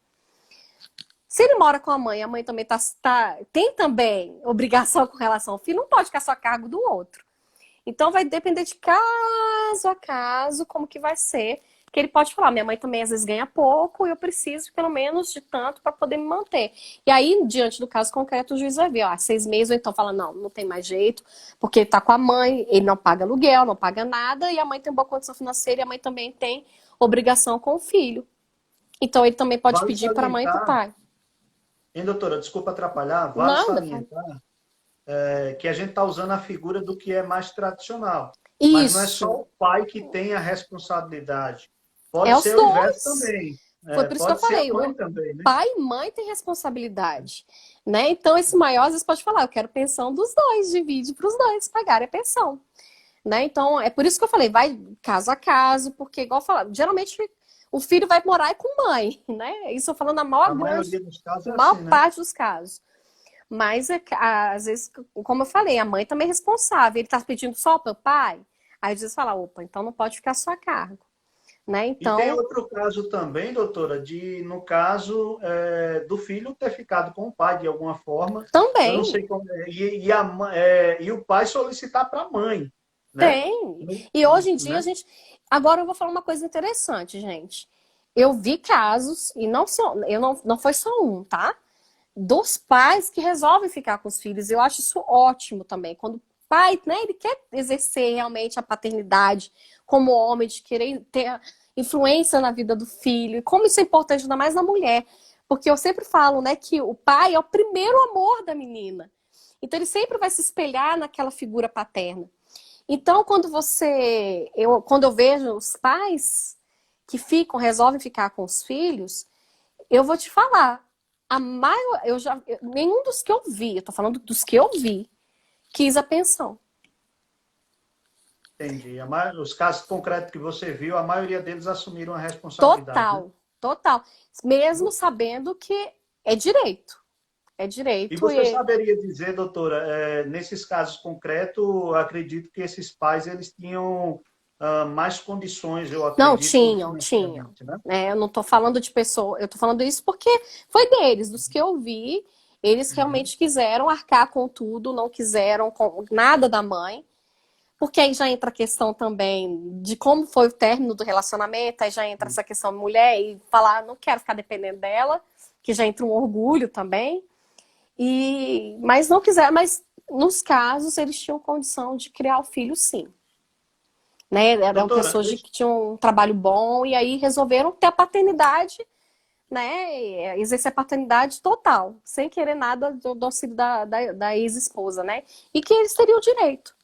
Se ele mora com a mãe também tem também obrigação com relação ao filho, não pode ficar só a cargo do outro. Então vai depender de caso a caso como que vai ser, que ele pode falar, minha mãe também às vezes ganha pouco e eu preciso pelo menos de tanto para poder me manter. E aí, diante do caso concreto, o juiz vai ver, 6 meses, ou então fala, não, não tem mais jeito, porque ele tá com a mãe, ele não paga aluguel, não paga nada, e a mãe tem boa condição financeira e a mãe também tem obrigação com o filho. Então ele também pode Vale pedir para a mãe e para o salientar, pai. hein, doutora? Desculpa atrapalhar, vale Nada. salientar que a gente está usando a figura do que é mais tradicional. Mas não é só Isso. o pai que tem a responsabilidade. É Pode os ser o inverso dois. também. Foi por isso que eu Pode ser a falei, mãe o também, né? pai e mãe têm responsabilidade, né? Então esse maior às vezes pode falar, eu quero pensão dos dois, divide para os dois pagarem a pensão, né? Então é por isso que eu falei, vai caso a caso, porque igual eu falava, geralmente o filho vai morar com mãe, né? Isso eu falando na A maioria dos casos é maior assim, né? parte dos casos. Mas às vezes, como eu falei, a mãe também é responsável. Ele tá pedindo só para o pai, aí às vezes fala, opa, então não pode ficar só a cargo, né? E tem Então outro caso também, doutora, no caso do filho ter ficado com o pai de alguma forma, eu não também sei como, e o pai solicitar para a mãe, né? tem. E hoje em dia a Né? gente. Agora eu vou falar uma coisa interessante, gente. Eu vi casos, e não só, eu não foi só um, tá? Dos pais que resolvem ficar com os filhos. Eu acho isso ótimo também. Quando pai, né, ele quer exercer realmente a paternidade como homem, de querer ter influência na vida do filho. E como isso é importante, ainda mais na mulher. Porque eu sempre falo, né, que o pai é o primeiro amor da menina. Então ele sempre vai se espelhar naquela figura paterna. Então, quando eu vejo os pais que resolvem ficar com os filhos, eu vou te falar, nenhum dos que eu vi, eu tô falando dos que eu vi, quis a pensão. Entendi. Os casos concretos que você viu, a maioria deles assumiram a responsabilidade, né? Total, total. Mesmo sabendo que é direito. É E direito você e... saberia dizer, doutora, nesses casos concretos, acredito que esses pais eles tinham mais condições, eu Não, acredito, tinham. financeiramente, né? Eu não tô falando de pessoa, eu tô falando isso porque foi deles, dos que eu vi, eles Uhum. realmente quiseram arcar com tudo, não quiseram com nada da mãe, porque aí já entra a questão também de como foi o término do relacionamento, aí já entra essa questão de mulher e falar, não quero ficar dependendo dela, que já entra um orgulho também. Mas não quiser, mas nos casos eles tinham condição de criar o filho, sim. Né? Eram Doutora, pessoas que tinham um trabalho bom e aí resolveram ter a paternidade, né? Exercer a paternidade total, sem querer nada do auxílio da ex-esposa, né? E que eles teriam direito.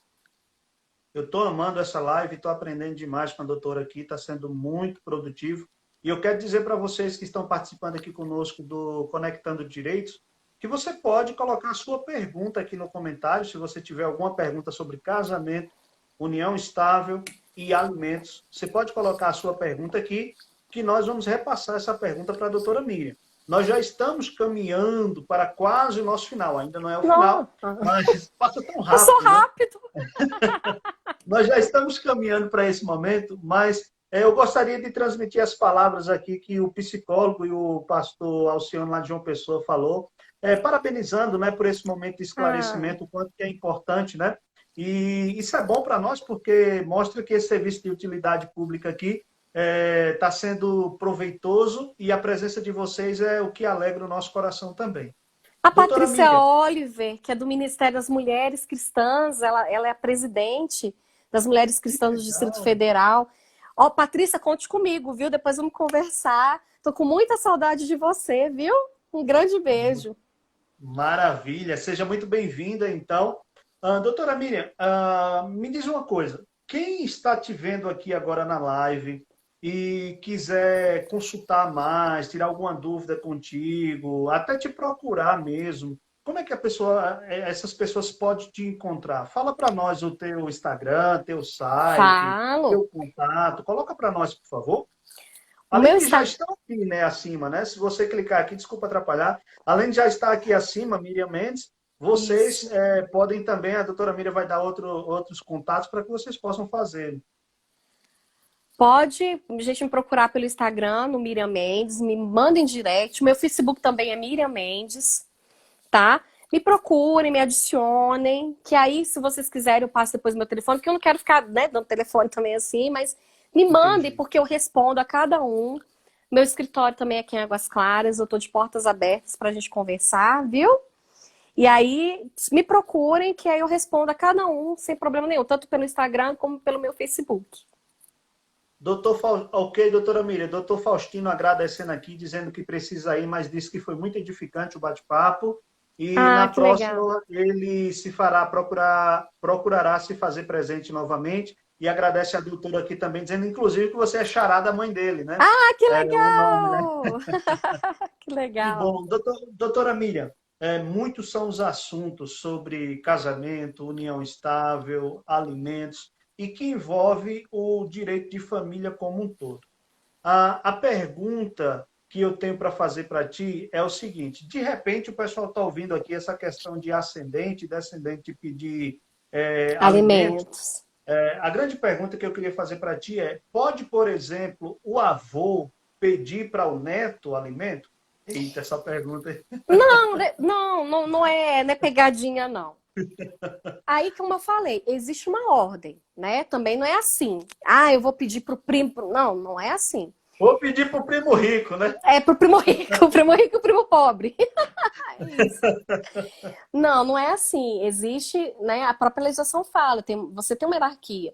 eu estou amando essa live, estou aprendendo demais com a doutora aqui, está sendo muito produtivo. E eu quero dizer para vocês que estão participando aqui conosco do Conectando Direitos, que você pode colocar a sua pergunta aqui no comentário, se você tiver alguma pergunta sobre casamento, união estável e alimentos. Você pode colocar a sua pergunta aqui, que nós vamos repassar essa pergunta para a doutora Miriam. Nós já estamos caminhando para quase o nosso final, ainda não é o Não, final, mas passa tão passou rápido, né? rápido. Nós já estamos caminhando para esse momento, mas eu gostaria de transmitir as palavras aqui que o psicólogo e o pastor Alciano lá de João Pessoa falou, parabenizando, né, por esse momento de Ah, esclarecimento, o quanto que é importante, né? E isso é bom para nós porque mostra que esse serviço de utilidade pública aqui está sendo proveitoso e a presença de vocês é o que alegra o nosso coração também. a Doutora Patrícia Miriam, Oliver, que é do Ministério das Mulheres Cristãs, ela é a presidente das Mulheres que Cristãs do Distrito legal. Federal. Ó, Patrícia, conte comigo, viu? Depois vamos conversar. Tô com muita saudade de você, viu? Um grande beijo. Maravilha, seja muito bem-vinda, então. Doutora Miriam, me diz uma coisa. Quem está te vendo aqui agora na live e quiser consultar mais, tirar alguma dúvida contigo, até te procurar mesmo, como é que essas pessoas podem te encontrar? Fala para nós o teu Instagram, teu site, Falo. teu contato. Coloca para nós, por favor. O Além meu que já Instagram. estão aqui, né, acima, né? Se você clicar aqui, desculpa atrapalhar, além de já estar aqui acima, Miriam Mendes, vocês Isso. podem também, a doutora Miriam vai dar outros contatos para que vocês possam fazer. Pode a gente me procurar pelo Instagram, no Miriam Mendes, me mandem direct. O meu Facebook também é Miriam Mendes, tá? Me procurem, me adicionem, que aí, se vocês quiserem, eu passo depois meu telefone, porque eu não quero ficar, né, dando telefone também assim, mas me mandem, Entendi. porque eu respondo a cada um. Meu escritório também é aqui em Águas Claras, eu tô de portas abertas pra gente conversar, viu? E aí, me procurem, que aí eu respondo a cada um, sem problema nenhum, tanto pelo Instagram como pelo meu Facebook. Ok, doutora Miriam. Doutor Faustino agradecendo aqui, dizendo que precisa ir, mas disse que foi muito edificante o bate-papo. E na Ah, que legal. próxima ele procurará se fazer presente novamente. E agradece a doutora aqui também, dizendo, inclusive, que você é xará da mãe dele, né? Ah, que É o nome, né? legal! Que Que legal. bom. Doutora Miriam, muitos são os assuntos sobre casamento, união estável, alimentos, e que envolve o direito de família como um todo. A pergunta que eu tenho para fazer para ti é o seguinte: de repente, o pessoal está ouvindo aqui essa questão de ascendente e descendente pedir alimentos. Alimentos. A grande pergunta que eu queria fazer para ti é: pode, por exemplo, o avô pedir para o neto alimento? Eita, essa pergunta. Não, não é pegadinha, não. Aí, como eu falei, existe uma ordem, né? Também não é assim. Ah, eu vou pedir pro primo. Não, não é assim. Vou pedir pro primo rico, né? É pro primo rico, primo rico e primo pobre. É isso. Não, não é assim. Existe, né, a própria legislação fala, você tem uma hierarquia.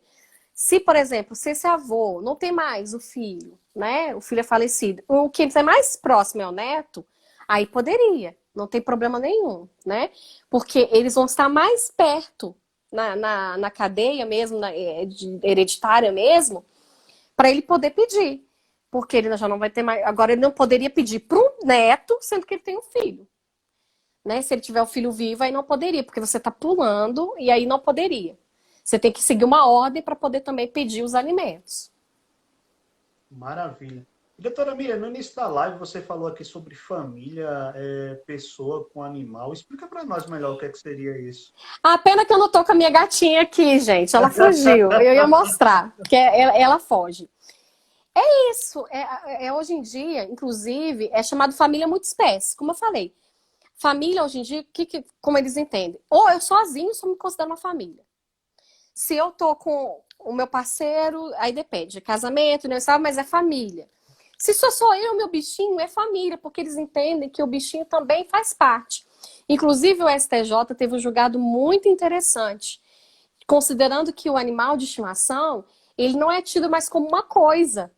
Se, por exemplo, se esse avô não tem mais o filho, né? O filho é falecido, o que é mais próximo é o neto, aí poderia, não tem problema nenhum, né? Porque eles vão estar mais perto na cadeia mesmo, hereditária mesmo, para ele poder pedir. Porque ele já não vai ter mais. Agora, ele não poderia pedir para um neto, sendo que ele tem um filho. Né? Se ele tiver o filho vivo, aí não poderia, porque você está pulando e aí não poderia. Você tem que seguir uma ordem para poder também pedir os alimentos. Maravilha. Doutora Miriam, no início da live você falou aqui sobre família, pessoa com animal. Explica para nós melhor o que é que seria isso. A pena que eu não tô com a minha gatinha aqui, gente. Ela fugiu. Eu ia mostrar, porque ela foge. É isso. Hoje em dia, inclusive, é chamado família multiespécie. Como eu falei, família hoje em dia, como eles entendem? Ou eu sozinho só me considero uma família. Se eu tô com o meu parceiro, aí depende, casamento, né, sabe? Mas é família. Se só sou eu, meu bichinho, é família, porque eles entendem que o bichinho também faz parte. Inclusive, o STJ teve um julgado muito interessante, considerando que o animal de estimação, ele não é tido mais como uma coisa,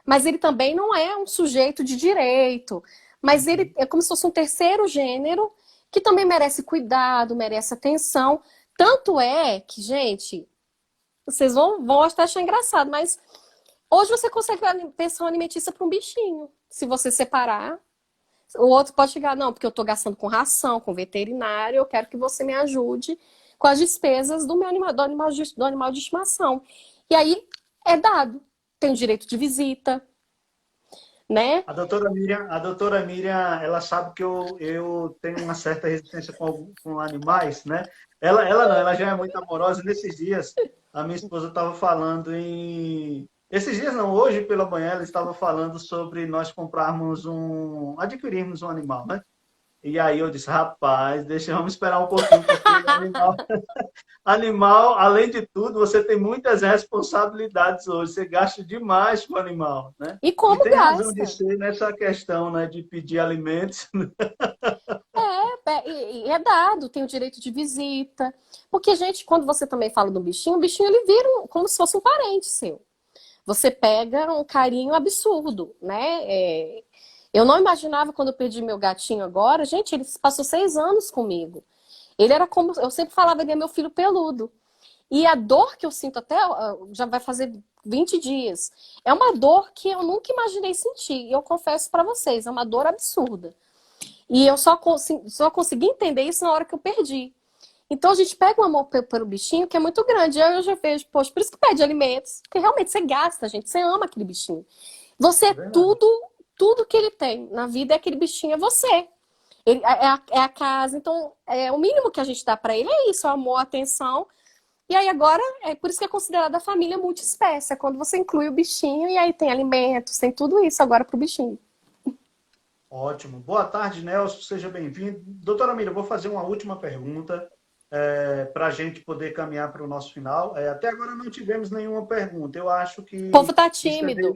mas ele também não é um sujeito de direito, mas ele é como se fosse um terceiro gênero que também merece cuidado, merece atenção. Tanto é que, gente, vocês vão até achar engraçado, mas hoje você consegue pensão alimentícia para um bichinho. Se você separar, o outro pode chegar, não, porque eu estou gastando com ração, com veterinário, eu quero que você me ajude com as despesas do meu animal, do animal de estimação. E aí é dado. Tem o direito de visita, né? A doutora Miriam, ela sabe que eu tenho uma certa resistência com animais, né? Ela não, ela já é muito amorosa. Nesses dias, a minha esposa estava falando em. Esses dias não, hoje pela manhã ela estava falando sobre nós adquirirmos um animal, né? E aí eu disse, rapaz, vamos esperar um pouquinho, porque animal, além de tudo, você tem muitas responsabilidades hoje. Você gasta demais com o animal, né? E E como tem razão de gasta? ser nessa questão, né, de pedir alimentos. E é dado, tem o direito de visita. Porque, gente, quando você também fala do bichinho, o bichinho ele vira como se fosse um parente seu. Você pega um carinho absurdo, né? Eu não imaginava quando eu perdi meu gatinho agora. Gente, ele passou 6 anos comigo. Ele era como. Eu sempre falava, ele é meu filho peludo. E a dor que eu sinto até. Já vai fazer 20 dias. É uma dor que eu nunca imaginei sentir. E eu confesso pra vocês, é uma dor absurda. E eu só consegui entender isso na hora que eu perdi. Então a gente pega um amor pelo bichinho que é muito grande. Aí eu já vejo, poxa, por isso que pede alimentos. Porque realmente você gasta, gente. Você ama aquele bichinho. Você é Verdade. tudo que ele tem na vida é aquele bichinho, é você. É a casa. Então, o mínimo que a gente dá pra ele é isso, amor, atenção. E aí agora, é por isso que é considerada a família multiespécie. É quando você inclui o bichinho e aí tem alimentos, tem tudo isso agora pro bichinho. Ótimo. Boa tarde, Nelson. Seja bem-vindo. Doutora Miriam, eu vou fazer uma última pergunta para a gente poder caminhar para o nosso final. Até agora não tivemos nenhuma pergunta. Eu acho O povo que tá isso tímido.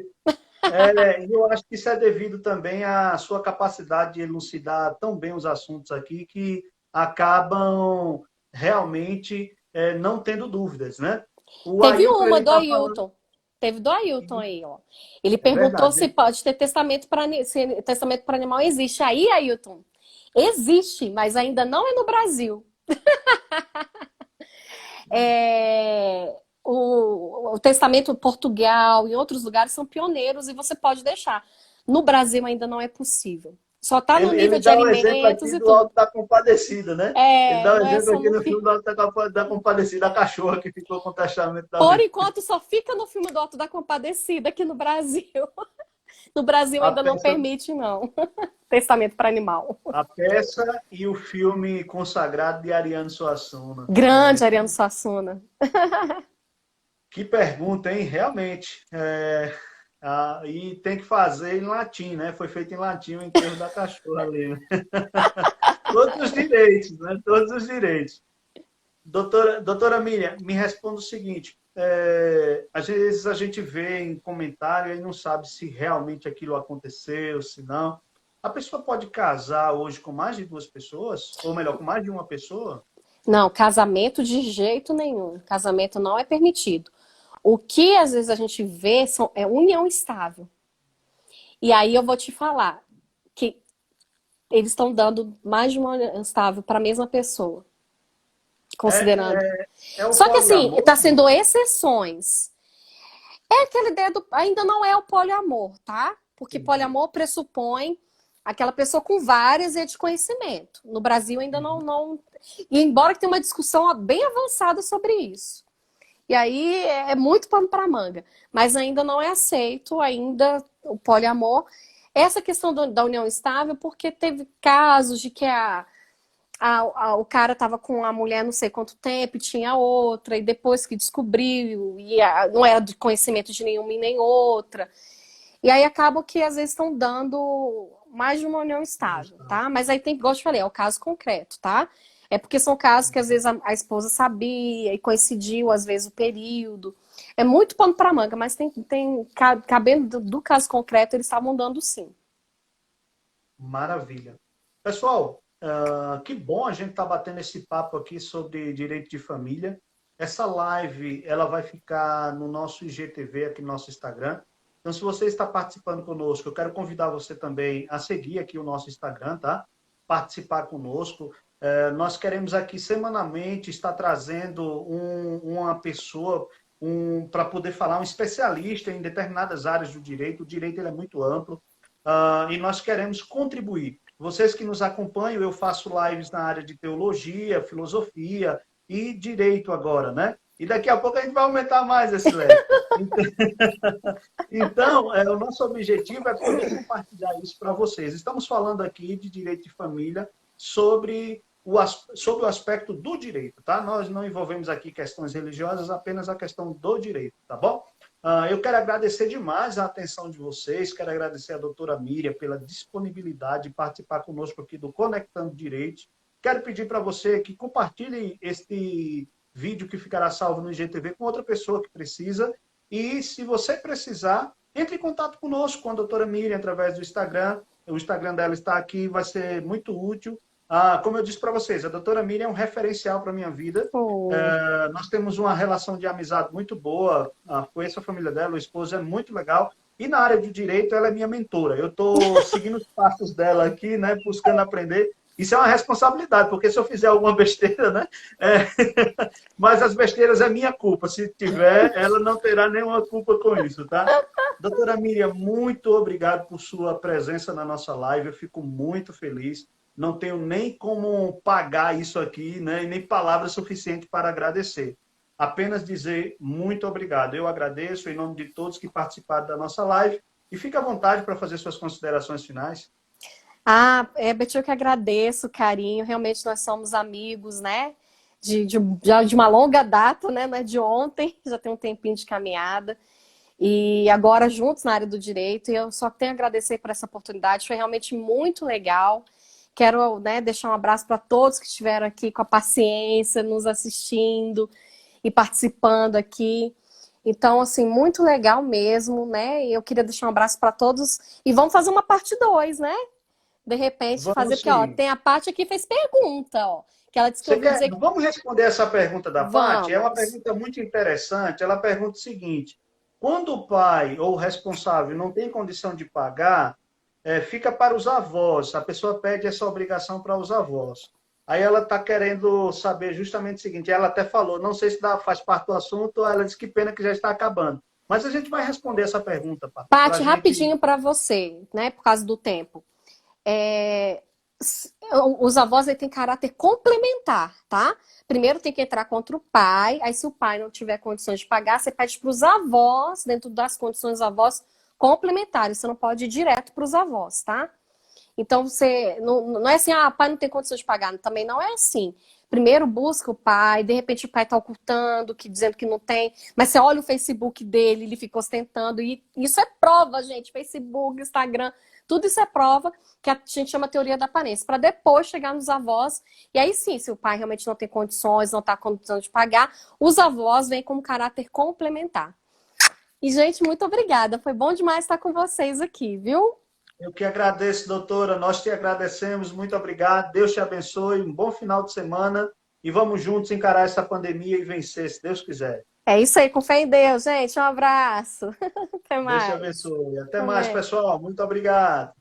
eu acho que isso é devido também à sua capacidade de elucidar tão bem os assuntos aqui que acabam realmente não tendo dúvidas, né? O Teve Ailton, uma ele do está falando. Ailton. Teve do Ailton aí, ó. Ele É perguntou se verdade. pode ter testamento para se testamento para animal existe. Aí, Ailton, existe, mas ainda não é no Brasil. O testamento em Portugal e outros lugares são pioneiros e você pode deixar. No Brasil ainda não é possível. Só está no nível Ele de dá um exemplo alimentos aqui e do tudo. Alto da Compadecida, né? Ele dá um Não é exemplo só aqui no no filme fim. do Alto da Compadecida, a cachorra que ficou com o testamento da Por vida. enquanto, só fica no filme do Alto da Compadecida aqui no Brasil. No Brasil A ainda não peça, permite, não. Testamento para animal. a peça e o filme consagrado de Ariano Suassuna. Grande Ariano Suassuna. Que pergunta, hein? Realmente. E tem que fazer em latim, né? Foi feito em latim o enterro da cachorra ali, né? Todos os direitos, né? Todos os direitos. doutora Miriam, me responda o seguinte. Às vezes a gente vê em comentário e não sabe se realmente aquilo aconteceu, se não. A pessoa pode casar hoje com mais de duas pessoas? Ou melhor, com mais de uma pessoa? Não, casamento de jeito nenhum. Casamento não é permitido. O que às vezes a gente vê é união estável. E aí eu vou te falar que eles estão dando mais de uma união estável para a mesma pessoa, considerando. É o Só que assim, poliamor? está sendo exceções. É aquela ideia do. Ainda não é o poliamor, tá? Porque Entendi. poliamor pressupõe aquela pessoa com várias e de conhecimento. No Brasil ainda não. E embora que tenha uma discussão bem avançada sobre isso. E aí é muito pano para manga. Mas ainda não é aceito ainda o poliamor. Essa questão da união estável, porque teve casos de que o cara estava com a mulher não sei quanto tempo e tinha outra, e depois que descobriu, não era de conhecimento de nenhuma e nem outra. E aí acaba que às vezes estão dando mais de uma união estável, tá? Mas aí tem, igual eu te falei, é o caso concreto, tá? É porque são casos que às vezes a esposa sabia e coincidiu, às vezes, o período. É muito pano para manga, mas cabendo do caso concreto, eles estavam dando sim. Maravilha. Pessoal, que bom a gente estar batendo esse papo aqui sobre direito de família. Essa live ela vai ficar no nosso IGTV, aqui no nosso Instagram. Então, se você está participando conosco, eu quero convidar você também a seguir aqui o nosso Instagram, tá? Participar conosco. Nós queremos aqui semanalmente estar trazendo uma pessoa para poder falar, um especialista em determinadas áreas do direito. O direito ele é muito amplo. E nós queremos contribuir. Vocês que nos acompanham, eu faço lives na área de teologia, filosofia e direito agora, né? E daqui a pouco a gente vai aumentar mais esse leque. Então, o nosso objetivo é poder compartilhar isso para vocês. Estamos falando aqui de direito de família sobre o aspecto do direito, tá? Nós não envolvemos aqui questões religiosas, apenas a questão do direito, tá bom? Eu quero agradecer demais a atenção de vocês, quero agradecer a doutora Miriam pela disponibilidade de participar conosco aqui do Conectando Direitos. Quero pedir para você que compartilhe este vídeo que ficará salvo no IGTV com outra pessoa que precisa. E se você precisar, entre em contato conosco, com a doutora Miriam, através do Instagram. O Instagram dela está aqui, vai ser muito útil. Como eu disse para vocês, a doutora Miriam é um referencial para a minha vida. Oh. Nós temos uma relação de amizade muito boa. Conheço a família dela, o esposo é muito legal. E na área de direito, ela é minha mentora. Eu estou seguindo os passos dela aqui, né, buscando aprender. Isso é uma responsabilidade, porque se eu fizer alguma besteira, né? Mas as besteiras é minha culpa. Se tiver, ela não terá nenhuma culpa com isso, tá? Doutora Miriam, muito obrigado por sua presença na nossa live. Eu fico muito feliz. Não tenho nem como pagar isso aqui, né? E nem palavras suficientes para agradecer. Apenas dizer muito obrigado. Eu agradeço em nome de todos que participaram da nossa live. E fique à vontade para fazer suas considerações finais. Beth, eu que agradeço o carinho. Realmente nós somos amigos, né? Já de uma longa data, né? Não é de ontem, já tem um tempinho de caminhada. E agora juntos na área do direito. E eu só tenho a agradecer por essa oportunidade. Foi realmente muito legal. Quero, né, deixar um abraço para todos que estiveram aqui com a paciência, nos assistindo e participando aqui. Então, assim, muito legal mesmo, né? E eu queria deixar um abraço para todos. E vamos fazer uma parte 2, né? De repente, fazer, Vamos porque, ó, sim. tem a Paty aqui que fez pergunta, ó. Que ela disse que eu ouvi dizer que. Vamos responder essa pergunta da Paty? É uma Vamos. pergunta muito interessante. Ela pergunta o seguinte: quando o pai ou o responsável não tem condição de pagar, fica para os avós. A pessoa pede essa obrigação para os avós. Aí ela está querendo saber justamente o seguinte: ela até falou, não sei se faz parte do assunto, ela disse que pena que já está acabando. Mas a gente vai responder essa pergunta, Paty, para a Paty, gente. rapidinho para você, né? Por causa do tempo. É, os avós aí têm caráter complementar, tá? Primeiro tem que entrar contra o pai, aí se o pai não tiver condições de pagar, você pede para os avós, dentro das condições dos avós complementares, você não pode ir direto para os avós, tá? Então você não é assim, pai não tem condições de pagar, também não é assim. Primeiro busca o pai, de repente o pai está ocultando, dizendo que não tem, mas você olha o Facebook dele, ele fica ostentando, e isso é prova, gente, Facebook, Instagram, Tudo isso é prova que a gente chama teoria da aparência, para depois chegar nos avós. E aí sim, se o pai realmente não tem condições, não está com condição de pagar, os avós vêm como caráter complementar. E, gente, muito obrigada. Foi bom demais estar com vocês aqui, viu? Eu que agradeço, doutora. Nós te agradecemos. Muito obrigado. Deus te abençoe. Um bom final de semana. E vamos juntos encarar essa pandemia e vencer, se Deus quiser. É isso aí, com fé em Deus, gente. Um abraço. Até Deus te mais. abençoe. Até mais, Amém. pessoal. Muito obrigado.